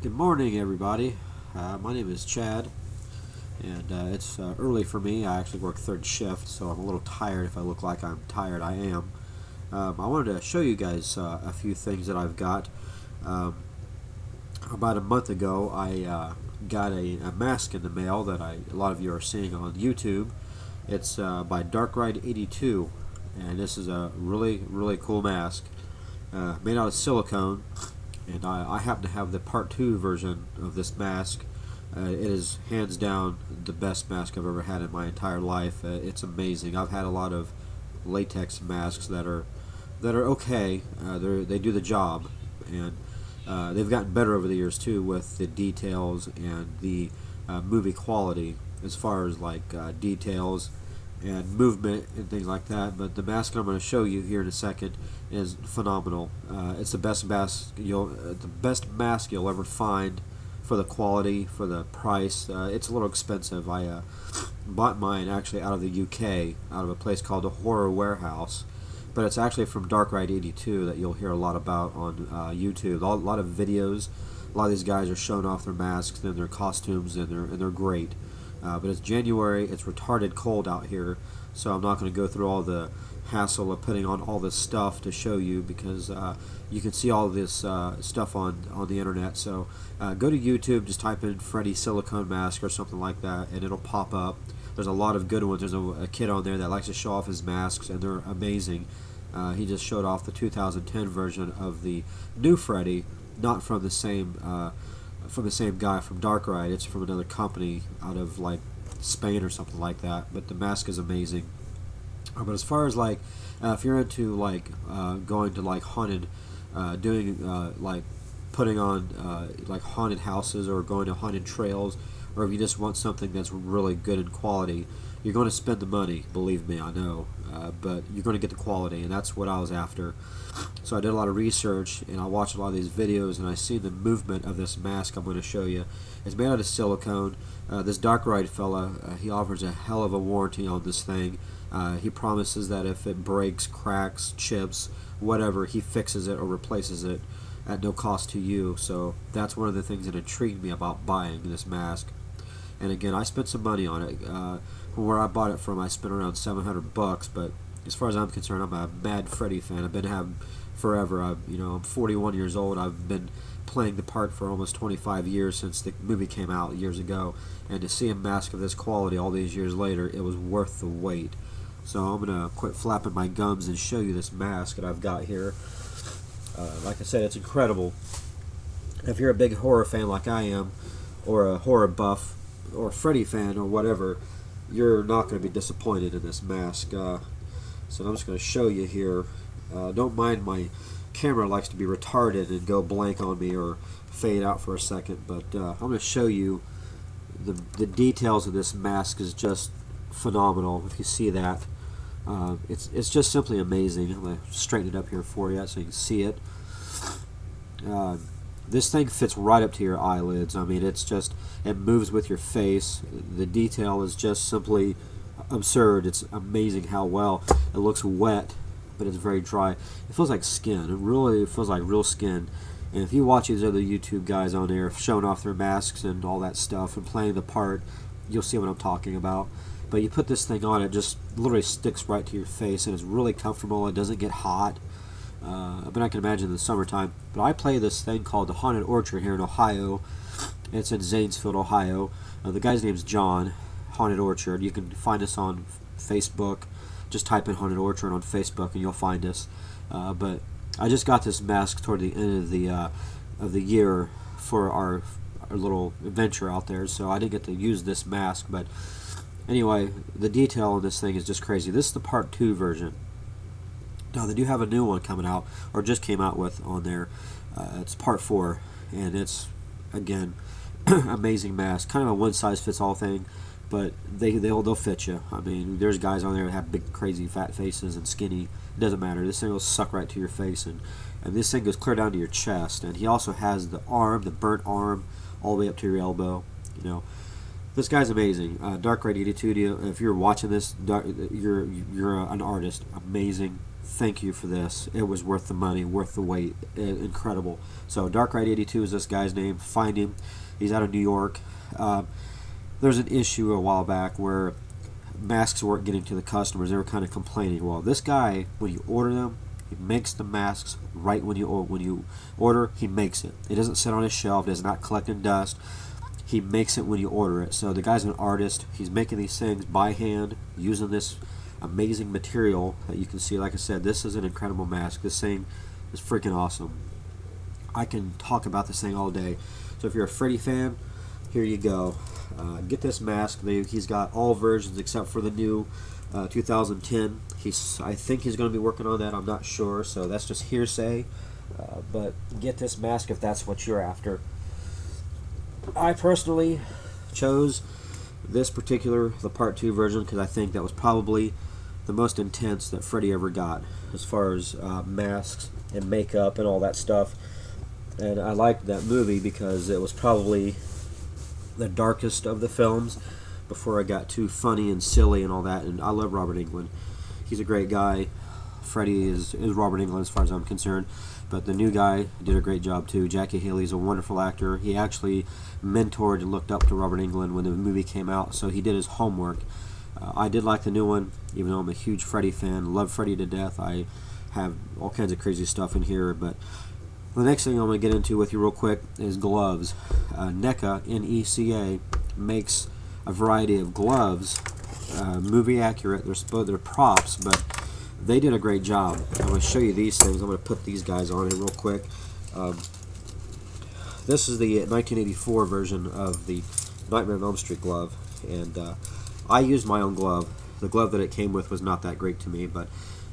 Good morning, everybody. My name is Chad, and it's early for me. I actually work third shift, so I'm a little tired. If I look like I'm tired, I am. I wanted to show you guys a few things that I've got. Um, about a month ago, I got a mask in the mail that a lot of you are seeing on YouTube. It's by Darkride 82, and this is a really cool mask made out of silicone. And I happen to have the part 2 version of this mask. It is hands down the best mask I've ever had in my entire life. It's amazing. I've had a lot of latex masks that are okay. They do the job, and they've gotten better over the years too with the details and the movie quality as far as like details and movement and things like that. But the mask I'm going to show you here in a second is phenomenal. It's the best mask you'll ever find for the quality, for the price. It's a little expensive. I bought mine actually out of the UK, out of a place called the Horror Warehouse, but it's actually from Darkride 82 that you'll hear a lot about on YouTube. A lot of videos. A lot of these guys are showing off their masks and their costumes, and they're great. But it's January, it's retarded cold out here, so I'm not going to go through all the hassle of putting on all this stuff to show you, because you can see all this stuff on the internet. So go to YouTube, just type in Freddy silicone mask or something like that, and it'll pop up. There's a lot of good ones. There's a kid on there that likes to show off his masks, and they're amazing. He just showed off the 2010 version of the new Freddy, not from the same guy from Darkride. It's from another company out of like Spain or something like that. But the mask is amazing. But as far as like if you're into like going to like haunted, doing like putting on like haunted houses, or going to haunted trails, or if you just want something that's really good in quality, you're going to spend the money. Believe me, I know. But you're going to get the quality, and that's what I was after. So I did a lot of research, and I watched a lot of these videos, and I see the movement of this mask I'm going to show you. It's made out of silicone. This Darkride fella, he offers a hell of a warranty on this thing. He promises that if it breaks, cracks, chips, whatever, he fixes it or replaces it at no cost to you. So that's one of the things that intrigued me about buying this mask. And again, I spent some money on it. From where I bought it from, I spent around $700. But as far as I'm concerned, I'm a mad Freddy fan. I've been having forever. I'm 41 years old. I've been playing the part for almost 25 years, since the movie came out years ago. And to see a mask of this quality all these years later, it was worth the wait. So I'm gonna quit flapping my gums and show you this mask that I've got here. Like I said, it's incredible. If you're a big horror fan like I am, or a horror buff, or a Freddy fan, or whatever, you're not going to be disappointed in this mask. So I'm just going to show you here. Don't mind my camera likes to be retarded and go blank on me or fade out for a second, but I'm going to show you the details of this mask is just phenomenal. If you see that, it's just simply amazing. I'm going to straighten it up here for you so you can see it. This thing fits right up to your eyelids. I mean, it moves with your face. The detail is just simply absurd. It's amazing how well it looks wet, but it's very dry. It feels like skin. It really feels like real skin. And if you watch these other YouTube guys on there showing off their masks and all that stuff and playing the part, you'll see what I'm talking about. But you put this thing on, it just literally sticks right to your face, and it's really comfortable. It doesn't get hot. But I can imagine in the summertime. But I play this thing called the Haunted Orchard here in Ohio. It's in Zanesfield, Ohio. The guy's name's John. Haunted Orchard. You can find us on Facebook. Just type in Haunted Orchard on Facebook and you'll find us. But I just got this mask toward the end of the year for our little adventure out there, so I didn't get to use this mask. But anyway, the detail on this thing is just crazy. This is the part 2 version. Now they do have a new one coming out, or just came out with on there. It's part 4, and it's again amazing mask. Kind of a one-size-fits-all thing, but they'll fit you. I mean, there's guys on there that have big, crazy, fat faces and skinny. It doesn't matter. This thing will suck right to your face, and this thing goes clear down to your chest. And he also has the arm, the burnt arm, all the way up to your elbow. This guy's amazing. Darkride 82. If you're watching this, you're an artist. Amazing. thank you for this. It was worth the money, worth the wait. Incredible. So darkride 82 is this guy's name. Find him. He's out of New York. There's an issue a while back where masks weren't getting to the customers. They were kind of complaining. Well, this guy, when you order them, he makes the masks right when you order. He makes it. It doesn't sit on his shelf. It does not collect in dust. He makes it when you order it. So the guy's an artist. He's making these things by hand using this amazing material that you can see. Like I said, this is an incredible mask. This thing is freaking awesome. I can talk about this thing all day. So if you're a Freddy fan, here you go. Get this mask. He's got all versions except for the new 2010. I think he's going to be working on that. I'm not sure, so that's just hearsay. But get this mask if that's what you're after. I personally chose this particular, the Part 2 version, because I think that was probably the most intense that Freddy ever got as far as masks and makeup and all that stuff. And I liked that movie because it was probably the darkest of the films before it got too funny and silly and all that. And I love Robert Englund. He's a great guy. Freddy is Robert Englund as far as I'm concerned. But the new guy did a great job too. Jackie Haley's a wonderful actor. He actually mentored and looked up to Robert Englund when the movie came out, so he did his homework. I did like the new one, even though I'm a huge Freddy fan. Love Freddy to death. I have all kinds of crazy stuff in here. But the next thing I'm going to get into with you real quick is gloves. NECA, N-E-C-A, makes a variety of gloves, movie accurate. They're props, but they did a great job. I'm going to show you these things. I'm going to put these guys on here real quick. This is the 1984 version of the Nightmare on Elm Street glove, and I used my own glove. The glove that it came with was not that great to me, but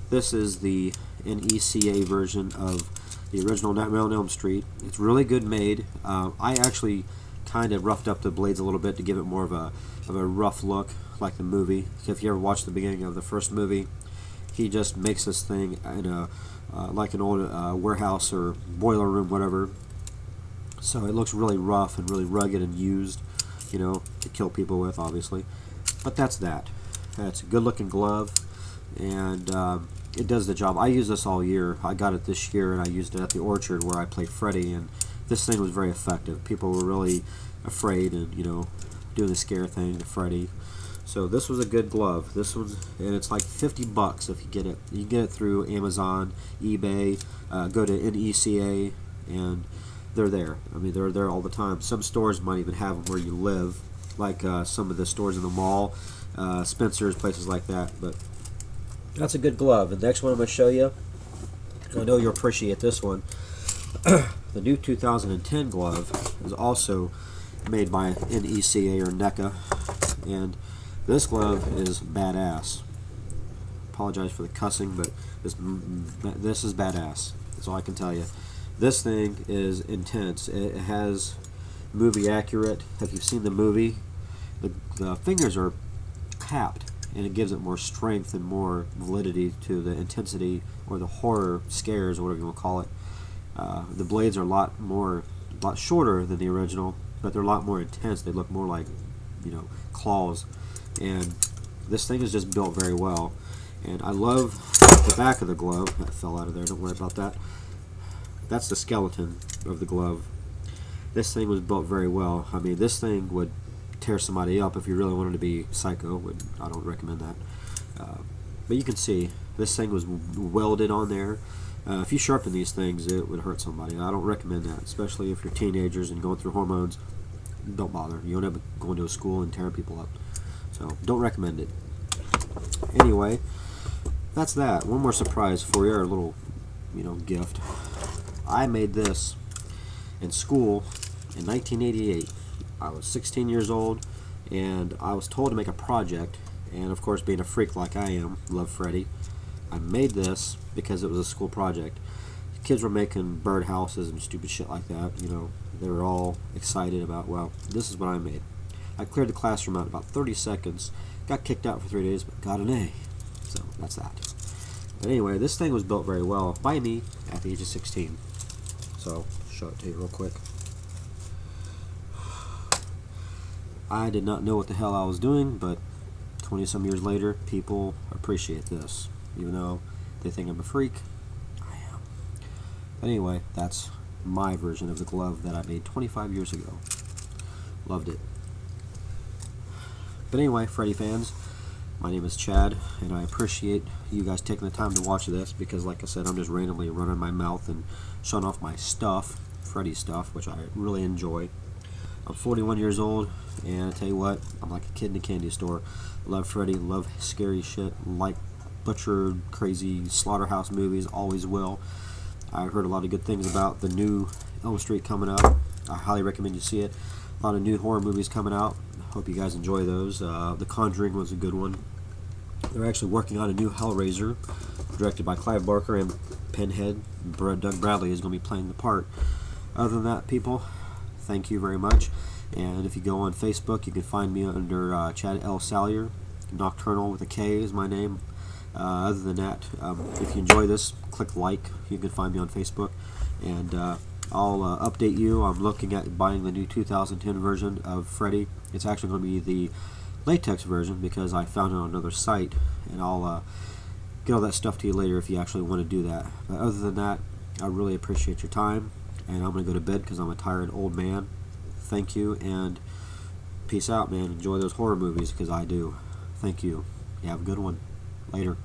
this is the NECA version of the original Nightmare on Elm Street. It's really good made. I actually kind of roughed up the blades a little bit to give it more of a rough look, like the movie. If you ever watched the beginning of the first movie, he just makes this thing in a like an old warehouse or boiler room, whatever. So it looks really rough and really rugged and used, you know, to kill people with, obviously. But that's that. It's a good-looking glove, and it does the job. I use this all year. I got it this year, and I used it at the Orchard where I play Freddy, and this thing was very effective. People were really afraid and, you know, doing the scare thing to Freddy. So this was a good glove. This one's, and it's like $50 if you get it. You can get it through Amazon, eBay, go to NECA, and they're there. I mean, they're there all the time. Some stores might even have them where you live, like some of the stores in the mall, Spencer's, places like that. But that's a good glove. The next one I'm going to show you, I know you'll appreciate this one. The new 2010 glove is also made by NECA or NECA, and this glove is badass. Apologize for the cussing, but this is badass. That's all I can tell you. This thing is intense. It has movie accurate. If you've seen the movie, the fingers are capped, and it gives it more strength and more validity to the intensity or the horror scares or whatever you want to call it. The blades are a lot shorter than the original, but they're a lot more intense. They look more like, you know, claws. And this thing is just built very well. And I love the back of the glove. That fell out of there. Don't worry about that. That's the skeleton of the glove. This thing was built very well. I mean, this thing would tear somebody up if you really wanted to be psycho. I don't recommend that. But you can see this thing was welded on there. If you sharpen these things, it would hurt somebody. I don't recommend that, especially if you're teenagers and going through hormones. Don't bother. You don't have to go into a school and tearing people up. So don't recommend it. Anyway, that's that. One more surprise for you, or a little, you know, gift. I made this in school in 1988. I was 16 years old, and I was told to make a project. And of course, being a freak like I am, love Freddy, I made this because it was a school project. The kids were making bird houses and stupid shit like that. You know, they were all excited about, well, this is what I made. I cleared the classroom out in about 30 seconds, got kicked out for 3 days, but got an A. So that's that. But anyway, this thing was built very well by me at the age of 16. So, I'll show it to you real quick. I did not know what the hell I was doing, but 20 some years later, people appreciate this. Even though They think I'm a freak. I am. But anyway, that's my version of the glove that I made 25 years ago. Loved it. But anyway, Freddy fans, my name is Chad, and I appreciate you guys taking the time to watch this, because like I said, I'm just randomly running my mouth and showing off my stuff, Freddy stuff, which I really enjoy. I'm 41 years old, and I tell you what, I'm like a kid in a candy store. Love Freddy, love scary shit, like butcher, crazy slaughterhouse movies, always will. I've heard a lot of good things about the new Elm Street coming up. I highly recommend you see it. A lot of new horror movies coming out. Hope you guys enjoy those. The Conjuring was a good one. They're actually working on a new Hellraiser, directed by Clive Barker, and Pinhead. Doug Bradley is going to be playing the part. Other than that, people, thank you very much. And if you go on Facebook, you can find me under Chad L. Salyer. Nocturnal with a K is my name. Other than that, if you enjoy this, click like. You can find me on Facebook. And I'll update you. I'm looking at buying the new 2010 version of Freddy. It's actually going to be the latex version because I found it on another site. And I'll get all that stuff to you later if you actually want to do that. But other than that, I really appreciate your time. And I'm going to go to bed because I'm a tired old man. Thank you, and peace out, man. Enjoy those horror movies because I do. Thank you. You have a good one. Later.